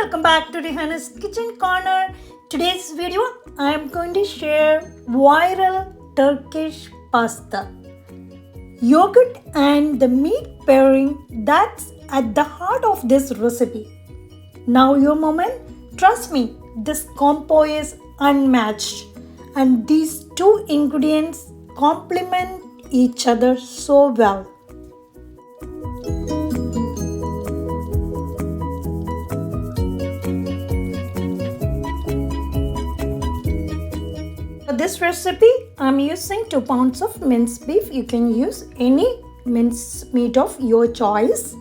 welcome back to Rihanna's Kitchen Corner. Today's video I am going to share viral Turkish pasta. Yogurt and the meat pairing, that's at the heart of this recipe. Now your moment, trust me, this combo is unmatched and these two ingredients complement each other so well. For this recipe, I'm using 2 pounds of minced beef. You can use any minced meat of your choice.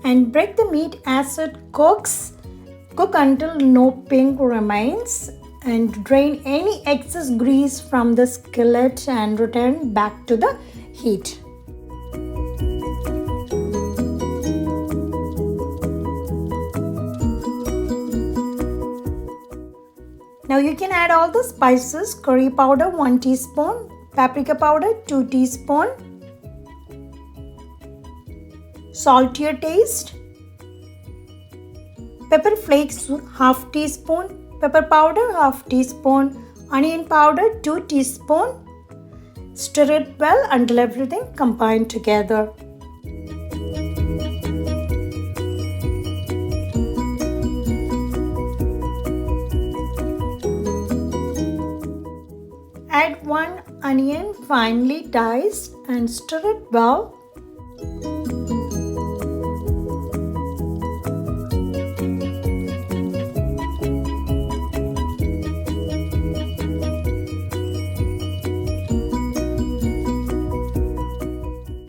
And break the meat as it cooks. Cook until no pink remains. And drain any excess grease from the skillet and return back to the heat. Now you can add all the spices: curry powder 1 teaspoon, paprika powder 2 teaspoon, salt to your taste, pepper flakes 1/2 teaspoon, pepper powder 1/2 teaspoon, onion powder 2 teaspoon. Stir it well until everything combined together. Add 1 onion finely diced and stir it well.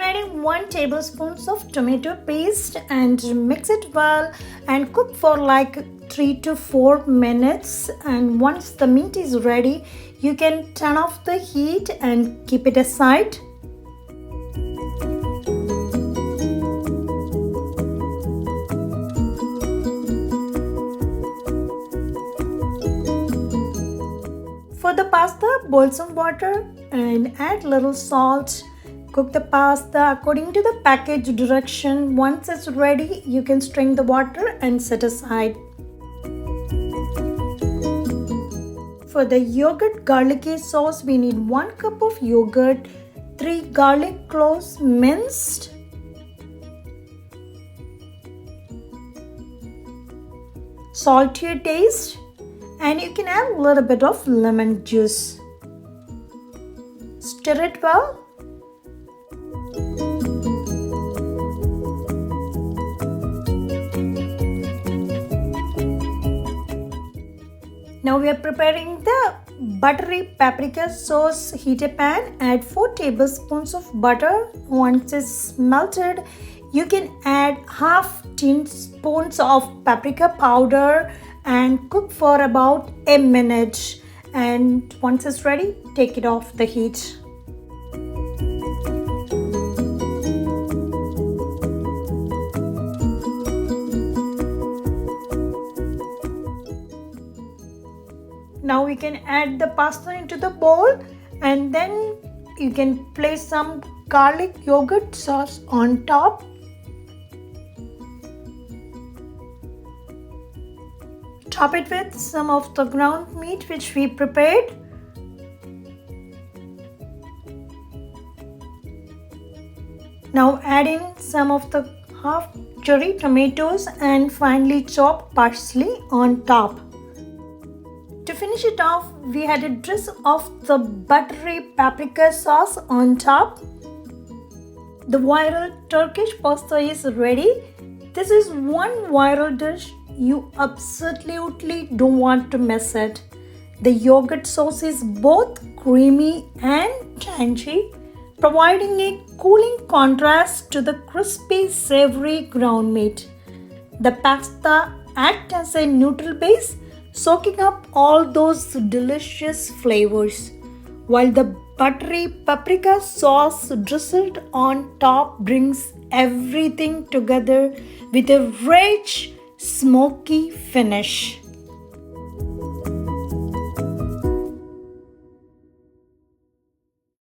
Adding 1 tablespoon of tomato paste and mix it well and cook for like 3 to 4 minutes. And once the meat is ready, you can turn off the heat and keep it aside. For the pasta, boil some water and add little salt. Cook the pasta according to the package direction. Once it's ready, you can strain the water and set aside. For the yogurt garlicky sauce, we need 1 cup of yogurt, 3 garlic cloves minced, salt to your taste, and you can add a little bit of lemon juice. Stir it well. Now we are preparing the buttery paprika sauce. Heat a pan, add 4 tablespoons of butter. Once it's melted, you can add 1/2 teaspoon of paprika powder and cook for about a minute. And once it's ready, take it off the heat. Now we can add the pasta into the bowl and then you can place some garlic yogurt sauce on top. Top it with some of the ground meat which we prepared. Now add in some of the half cherry tomatoes and finely chopped parsley on top. To finish it off, we had a drizzle of the buttery paprika sauce on top. The viral Turkish pasta is ready. This is one viral dish you absolutely don't want to miss it. The yogurt sauce is both creamy and tangy, providing a cooling contrast to the crispy savory ground meat. The pasta acts as a neutral base, soaking up all those delicious flavors, while the buttery paprika sauce drizzled on top brings everything together with a rich, smoky finish.